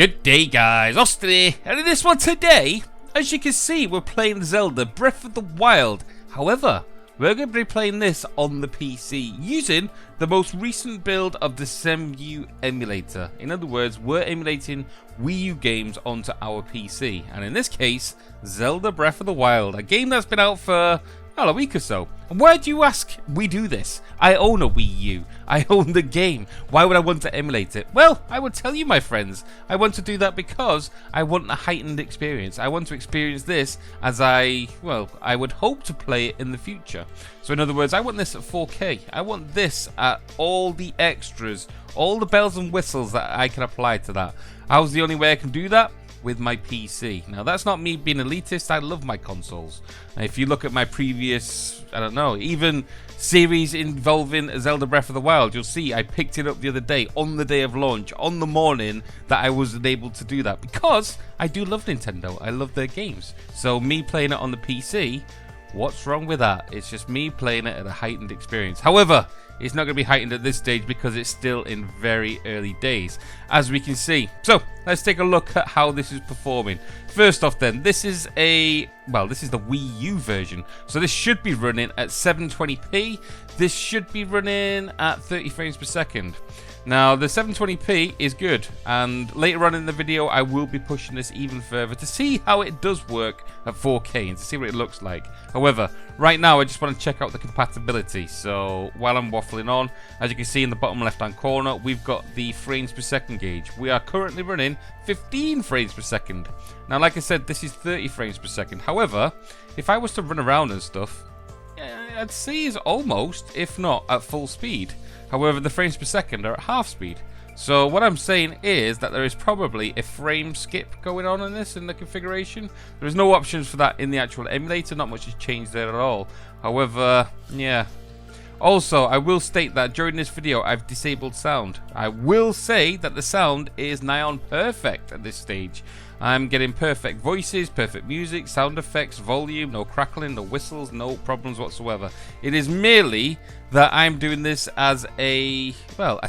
Good day, guys, Austin, and in this one today, as you can see, we're playing Zelda Breath of the Wild. However, we're going to be playing this on the PC using the most recent build of the Cemu emulator. In other words, we're emulating Wii U games onto our PC, and in this case, Zelda Breath of the Wild, a game that's been out for a week or so. And why do you ask we do this? I own a Wii U. I own the game. Why would I want to emulate it? Well, I would tell you, my friends, I want to do that because I want a heightened experience. I want to experience this as I would hope to play it in the future. So in other words, I want this at 4K. I want this at all the extras, all the bells and whistles that I can apply to that. How's the only way I can do that? With my PC. Now that's not me being elitist, I love my consoles. If you look at my previous, even series involving Zelda Breath of the Wild, you'll see I picked it up the other day, on the day of launch, on the morning that I wasn't able to do that. Because I do love Nintendo, I love their games. So me playing it on the PC, what's wrong with that? It's just me playing it at a heightened experience. However, it's not going to be heightened at this stage because it's still in very early days, as we can see. So let's take a look at how this is performing. First off then, this is the Wii U version. So this should be running at 720p. This should be running at 30 frames per second. Now the 720p is good, and later on in the video I will be pushing this even further to see how it does work at 4K and to see what it looks like. However, right now I just want to check out the compatibility. So while I'm waffling on, as you can see in the bottom left hand corner, we've got the frames per second gauge. We are currently running 15 frames per second. Now like I said, this is 30 frames per second. However, if I was to run around and stuff, I'd say is almost, if not at full speed. However, the frames per second are at half speed. So what I'm saying is that there is probably a frame skip going on in this in the configuration. There is no options for that in the actual emulator. Not much has changed there at all. However, yeah. Also, I will state that during this video I've disabled sound. I will say that the sound is nigh on perfect at this stage. I'm getting perfect voices, perfect music, sound effects, volume, no crackling, no whistles, no problems whatsoever. It is merely that I'm doing this as a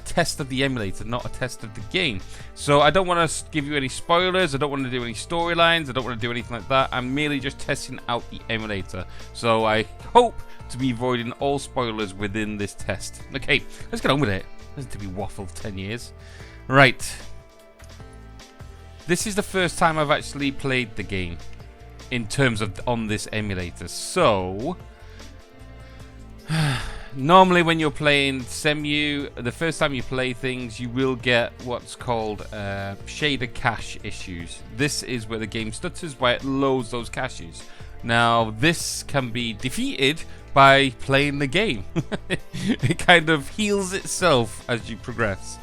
test of the emulator, not a test of the game. So I don't want to give you any spoilers, I don't want to do any storylines, I don't want to do anything like that. I'm merely just testing out the emulator. So I hope to be avoiding all spoilers within this test. Okay, let's get on with it. Listen to me waffle 10 years. Right. This is the first time I've actually played the game in terms of on this emulator. So normally when you're playing Cemu, the first time you play things, you will get what's called shader cache issues. This is where the game stutters, where it loads those caches. Now this can be defeated by playing the game. It kind of heals itself as you progress.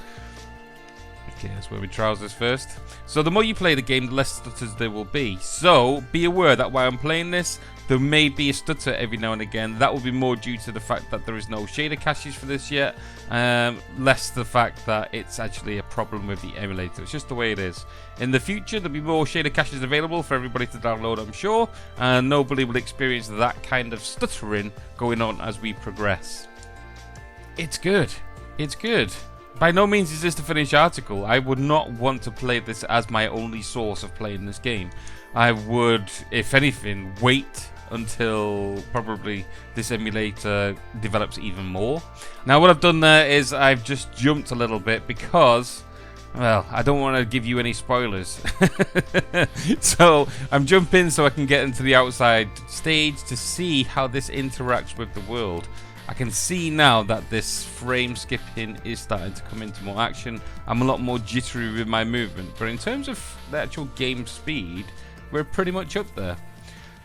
Okay, let's wear my trousers first. So the more you play the game, the less stutters there will be. So be aware that while I'm playing this, there may be a stutter every now and again. That will be more due to the fact that there is no shader caches for this yet, less the fact that it's actually a problem with the emulator. It's just the way it is. In the future, there'll be more shader caches available for everybody to download, I'm sure, and nobody will experience that kind of stuttering going on as we progress. It's good. It's good. By no means is this the finished article. I would not want to play this as my only source of playing this game. I would, if anything, wait until probably this emulator develops even more. Now what I've done there is I've just jumped a little bit because, well, I don't want to give you any spoilers. So I'm jumping so I can get into the outside stage to see how this interacts with the world. I can see now that this frame skipping is starting to come into more action. I'm a lot more jittery with my movement, but in terms of the actual game speed, we're pretty much up there.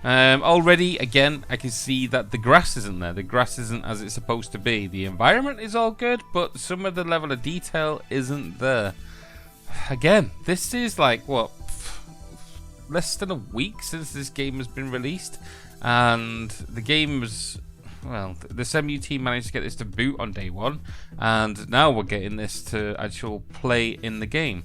Already, again, I can see that the grass isn't there. The grass isn't as it's supposed to be. The environment is all good, but some of the level of detail isn't there. Again, this is like, what, less than a week since this game has been released, and the game was... Well, the Cemu team managed to get this to boot on day one, and now we're getting this to actual play in the game.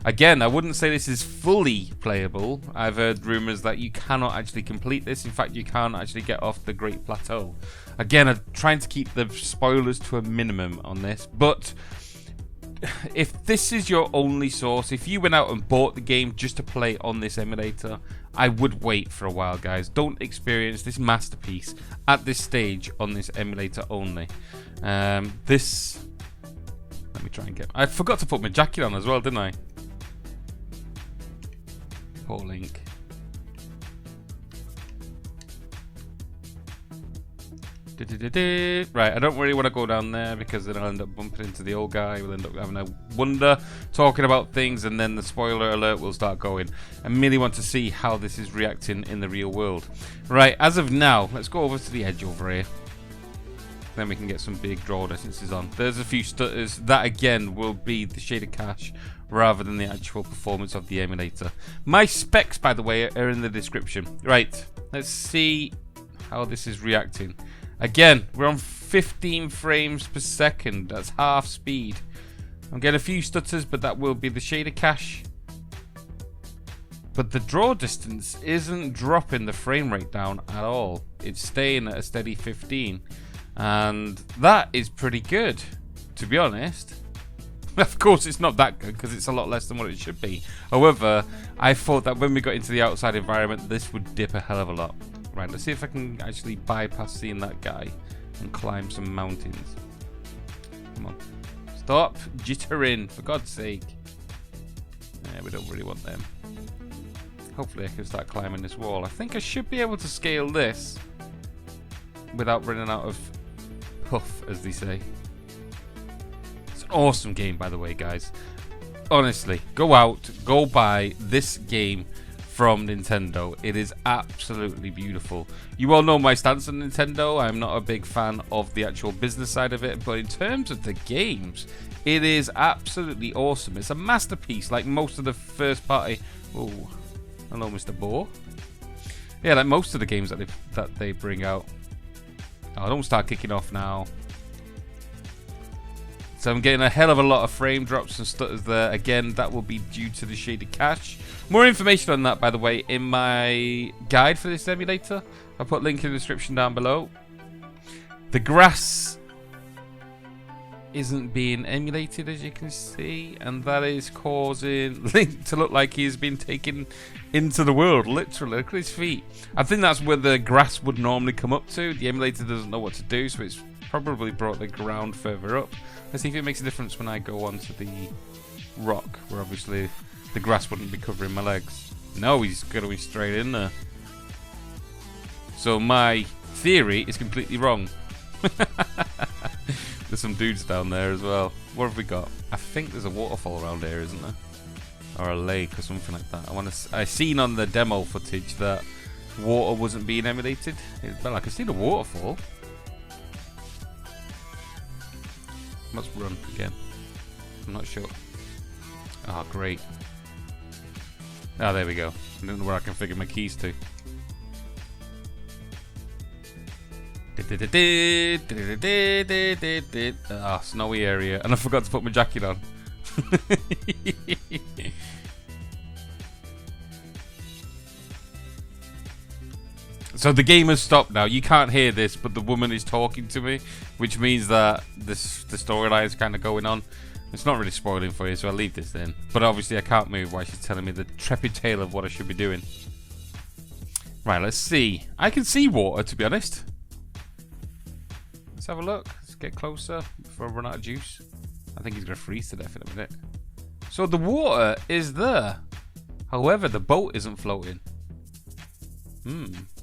Again, I wouldn't say this is fully playable. I've heard rumors that you cannot actually complete this. In fact, you can't actually get off the Great Plateau. Again, I'm trying to keep the spoilers to a minimum on this, but if this is your only source, if you went out and bought the game just to play on this emulator, I would wait for a while, guys. Don't experience this masterpiece at this stage on this emulator only. Let me try and get... I forgot to put my jacket on as well, didn't I? Poor Link. Right, I don't really want to go down there because then I'll end up bumping into the old guy. We'll end up having a wonder, talking about things, and then the spoiler alert will start going. I merely want to see how this is reacting in the real world. Right, as of now, let's go over to the edge over here. Then we can get some big draw distances on. There's a few stutters. That again will be the shader cache rather than the actual performance of the emulator. My specs, by the way, are in the description. Right, let's see how this is reacting. Again, we're on 15 frames per second. That's half speed. I'm getting a few stutters, but that will be the shader cache. But the draw distance isn't dropping the frame rate down at all. It's staying at a steady 15. And that is pretty good, to be honest. Of course, it's not that good because it's a lot less than what it should be. However, I thought that when we got into the outside environment, this would dip a hell of a lot. Right, let's see if I can actually bypass seeing that guy and climb some mountains. Come on. Stop jittering, for God's sake. Yeah, we don't really want them. Hopefully I can start climbing this wall. I think I should be able to scale this without running out of puff, as they say. It's an awesome game, by the way, guys. Honestly, go out, go buy this game from Nintendo. It is absolutely beautiful. You all know my stance on Nintendo. I'm not a big fan of the actual business side of it, but in terms of the games, it is absolutely awesome. It's a masterpiece, like most of the first party. Oh, hello, Mr. Boar. Yeah, like most of the games that they bring out. Oh, don't start kicking off now. So I'm getting a hell of a lot of frame drops and stutters there. Again, that will be due to the shaded cache. More information on that, by the way, in my guide for this emulator. I'll put a link in the description down below. The grass isn't being emulated, as you can see, and that is causing Link to look like he's been taken into the world, literally. Look at his feet. I think that's where the grass would normally come up to. The emulator doesn't know what to do, so it's probably brought the ground further up. Let's see if it makes a difference when I go onto the rock, where obviously the grass wouldn't be covering my legs. No, he's going straight in there. So my theory is completely wrong. There's some dudes down there as well. What have we got? I think there's a waterfall around here, isn't there? Or a lake or something like that. I seen on the demo footage that water wasn't being emulated. Well, I can see the waterfall. Let's run again. I'm not sure. Oh, great. Oh, there we go. I don't know where I can figure my keys to. Ah, snowy area. And I forgot to put my jacket on. So the game has stopped now. You can't hear this, but the woman is talking to me, which means that the storyline is kind of going on. It's not really spoiling for you, so I'll leave this then. But obviously I can't move while she's telling me the trepid tale of what I should be doing. Right, let's see. I can see water, to be honest. Let's have a look. Let's get closer before I run out of juice. I think he's going to freeze to death in a minute. So the water is there. However, the boat isn't floating.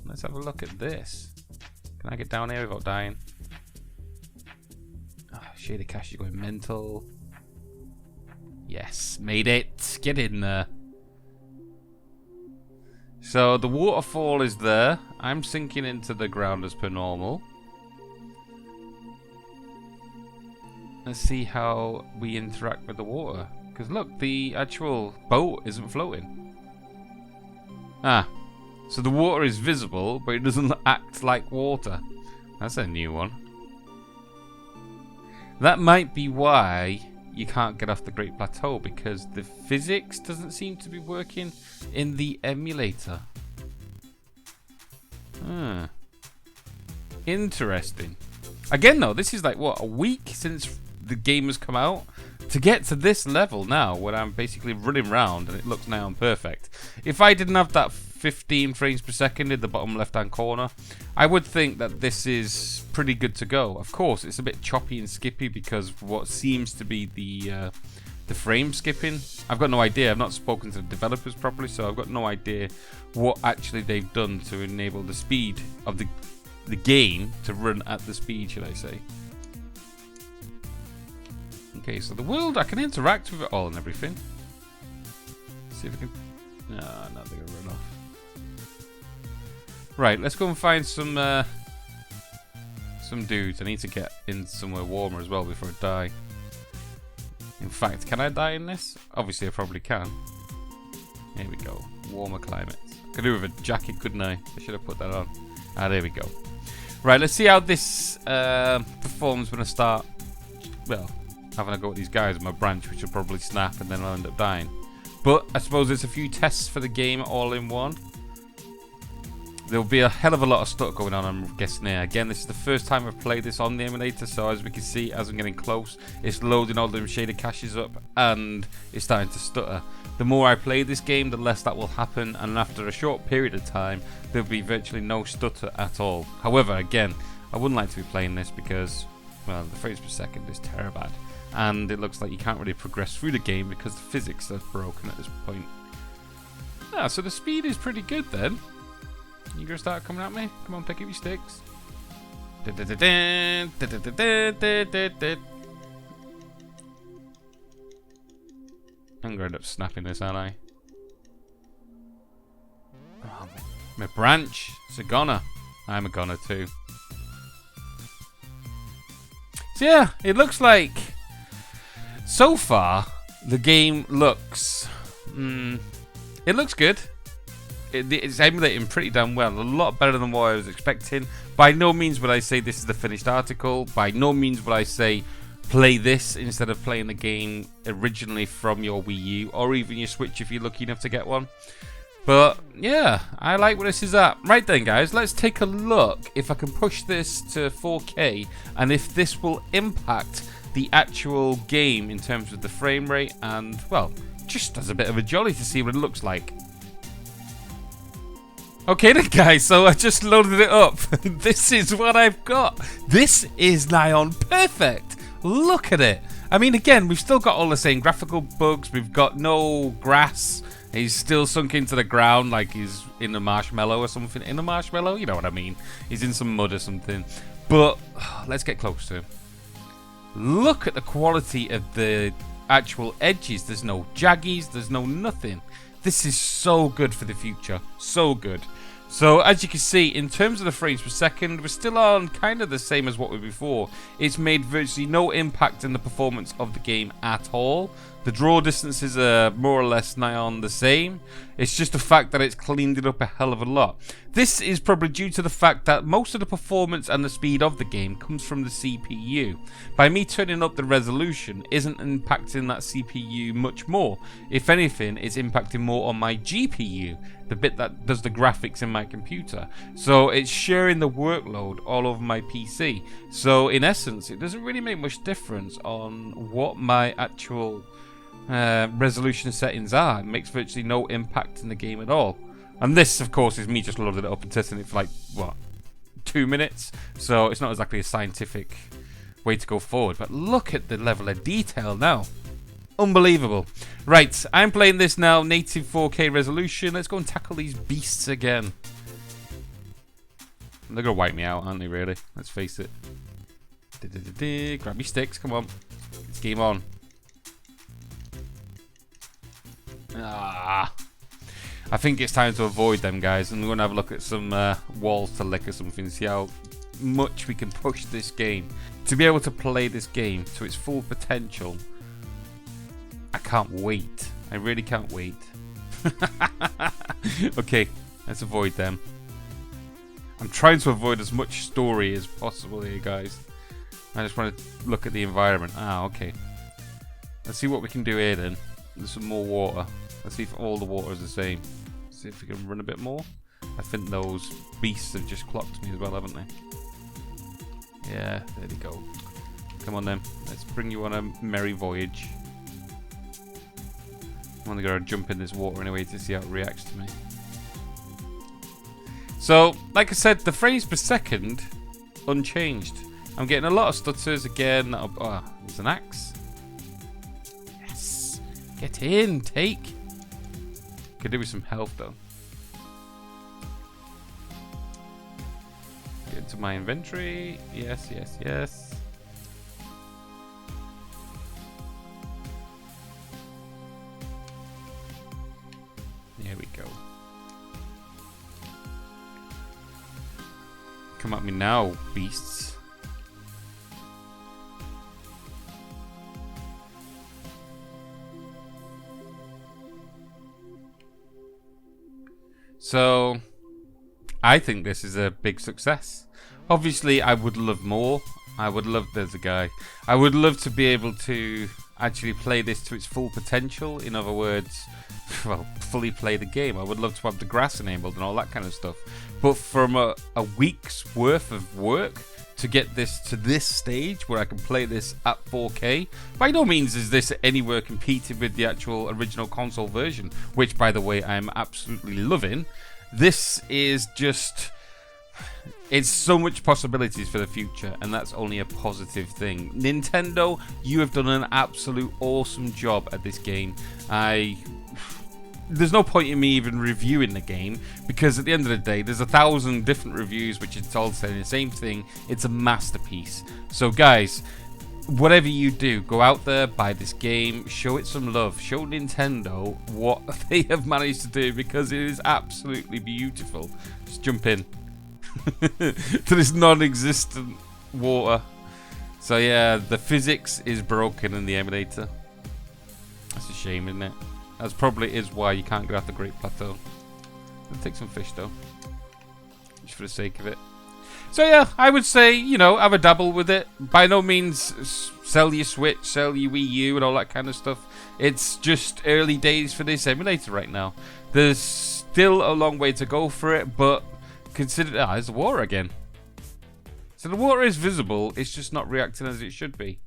Let's have a look at this. Can I get down here without dying? Oh, shader cache is going mental. Yes, made it. Get in there. So the waterfall is there. I'm sinking into the ground as per normal. Let's see how we interact with the water. Because look, the actual boat isn't floating. Ah. So the water is visible, but it doesn't act like water. That's a new one. That might be why you can't get off the Great Plateau, because the physics doesn't seem to be working in the emulator. Interesting. Again though, this is like, what, a week since the game has come out? to get to this level now, where I'm basically running around and it looks now on perfect. If I didn't have that 15 frames per second in the bottom left-hand corner, I would think that this is pretty good to go. Of course, it's a bit choppy and skippy because of what seems to be the frame skipping. I've got no idea. I've not spoken to the developers properly, so I've got no idea what actually they've done to enable the speed of the game to run at the speed, should I say. Okay, so the world, I can interact with it all and everything. See if I can... No, no, they're gonna run off. Right, let's go and find some dudes. I need to get in somewhere warmer as well before I die. In fact, can I die in this? Obviously, I probably can. Here we go. Warmer climates. Could do with a jacket, couldn't I? I should have put that on. Ah, there we go. Right, let's see how this performs when I start, well, having a go at these guys with my branch, which will probably snap and then I'll end up dying. But I suppose there's a few tests for the game all in one. There'll be a hell of a lot of stuff going on, I'm guessing here. Again, this is the first time I've played this on the emulator, so as we can see, as I'm getting close, it's loading all them shader caches up, and it's starting to stutter. The more I play this game, the less that will happen, and after a short period of time, there'll be virtually no stutter at all. However, again, I wouldn't like to be playing this because, well, the frames per second is terrible, and it looks like you can't really progress through the game because the physics are broken at this point. Ah, so the speed is pretty good then. You gonna start coming at me? Come on, pick up your sticks. I'm gonna end up snapping this, aren't I? Oh, my branch. It's a goner. I'm a goner too. So yeah, it looks like so far the game looks. It looks good. It's emulating pretty damn well, a lot better than what I was expecting. By no means would I say this is the finished article. By no means would I say play this instead of playing the game originally from your Wii U or even your Switch if you're lucky enough to get one. But yeah, I like where this is at. Right then, guys, let's take a look if I can push this to 4K and if this will impact the actual game in terms of the frame rate and, well, just as a bit of a jolly to see what it looks like. Okay then, guys, so I just loaded it up. This is what I've got. This is nigh on perfect. Look at it. I mean, again, we've still got all the same graphical bugs. We've got no grass. He's still sunk into the ground like he's in a marshmallow or something. In a marshmallow? You know what I mean. He's in some mud or something. But let's get close to him. Look at the quality of the actual edges. There's no jaggies. There's no nothing. This is so good for the future. So good. So, as you can see, in terms of the frames per second, we're still on kind of the same as what we were before. It's made virtually no impact in the performance of the game at all. The draw distances are more or less nigh on the same. It's just the fact that it's cleaned it up a hell of a lot. This is probably due to the fact that most of the performance and the speed of the game comes from the CPU. By me turning up the resolution isn't impacting that CPU much more. If anything, it's impacting more on my GPU, the bit that does the graphics in my computer. So it's sharing the workload all over my PC. So in essence, it doesn't really make much difference on what my actual resolution settings are. It makes virtually no impact in the game at all. And this, of course, is me just loading it up and testing it for like, what, 2 minutes? So it's not exactly a scientific way to go forward. But look at the level of detail now. Unbelievable. Right, I'm playing this now, native 4K resolution. Let's go and tackle these beasts again. They're going to wipe me out, aren't they, really? Let's face it. Grab your sticks, come on. It's game on. Ah, I think it's time to avoid them, guys, and we're going to have a look at some walls to lick or something, see how much we can push this game. To be able to play this game to its full potential, I can't wait. I really can't wait. Okay, let's avoid them. I'm trying to avoid as much story as possible here, guys. I just want to look at the environment. Ah, okay. Let's see what we can do here then. There's some more water. Let's see if all the water is the same. See if we can run a bit more. I think those beasts have just clocked me as well, haven't they? Yeah, there they go. Come on then. Let's bring you on a merry voyage. I'm only gonna jump in this water anyway to see how it reacts to me. So, like I said, the frames per second, unchanged. I'm getting a lot of stutters again. Oh, there's an axe. Yes! Get in, take. Could do with some health though. Get into my inventory. Yes, yes, yes. There we go. Come at me now, beasts. So, I think this is a big success. Obviously, I would love more. I would love, there's a guy. I would love to be able to actually play this to its full potential. In other words, well, fully play the game. I would love to have the grass enabled and all that kind of stuff. But from a week's worth of work to get this to this stage where I can play this at 4K, by no means is this anywhere competing with the actual original console version, which, by the way, I'm absolutely loving. This is just... it's so much possibilities for the future, and that's only a positive thing. Nintendo, you have done an absolute awesome job at this game. There's no point in me even reviewing the game, because at the end of the day, there's 1,000 different reviews which it's all saying the same thing. It's a masterpiece. So guys, whatever you do, go out there, buy this game, show it some love, show Nintendo what they have managed to do, because it is absolutely beautiful. Just jump in to this non-existent water. So yeah, the physics is broken in the emulator. That's a shame, isn't it? That's probably is why you can't get out the Great Plateau. I'll take some fish though, just for the sake of it. So yeah, I would say, you know, have a dabble with it. By no means sell your Switch, sell your Wii U and all that kind of stuff. It's just early days for this emulator right now. There's still a long way to go for it, but consider... ah, there's the water again. So the water is visible, it's just not reacting as it should be.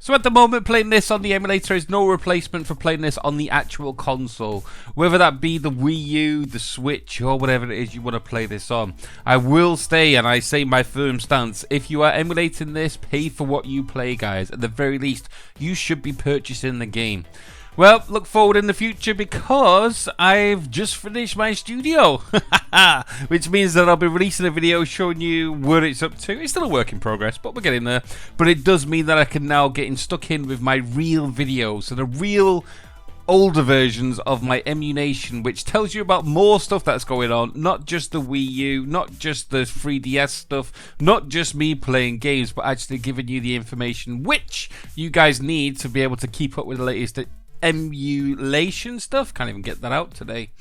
So at the moment, playing this on the emulator is no replacement for playing this on the actual console. Whether that be the Wii U, the Switch, or whatever it is you want to play this on. I will stay, and I say my firm stance, if you are emulating this, pay for what you play, guys. At the very least, you should be purchasing the game. Well, look forward in the future, because I've just finished my studio. Which means that I'll be releasing a video showing you where it's up to. It's still a work in progress, but we're getting there. But it does mean that I can now get stuck in with my real videos. So the real older versions of my EMU-NATION, which tells you about more stuff that's going on. Not just the Wii U, not just the 3DS stuff, not just me playing games, but actually giving you the information which you guys need to be able to keep up with the latest emulation stuff. Can't even get that out today.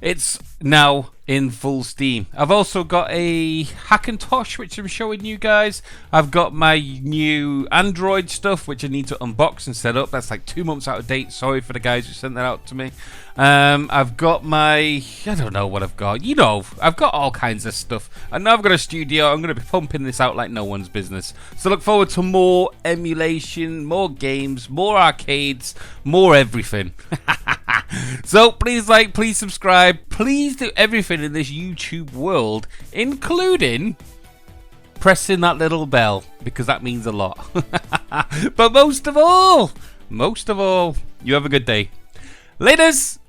It's now in full steam. I've also got a Hackintosh which I'm showing you guys. I've got my new Android stuff which I need to unbox and set up. That's like 2 months out of date. Sorry for the guys who sent that out to me. I've got my... I don't know what I've got. You know, I've got all kinds of stuff. And now I've got a studio. I'm going to be pumping this out like no one's business. So look forward to more emulation, more games, more arcades, more everything. So please like, please subscribe, please do everything in this YouTube world, including pressing that little bell, because that means a lot. But most of all, you have a good day. Laters!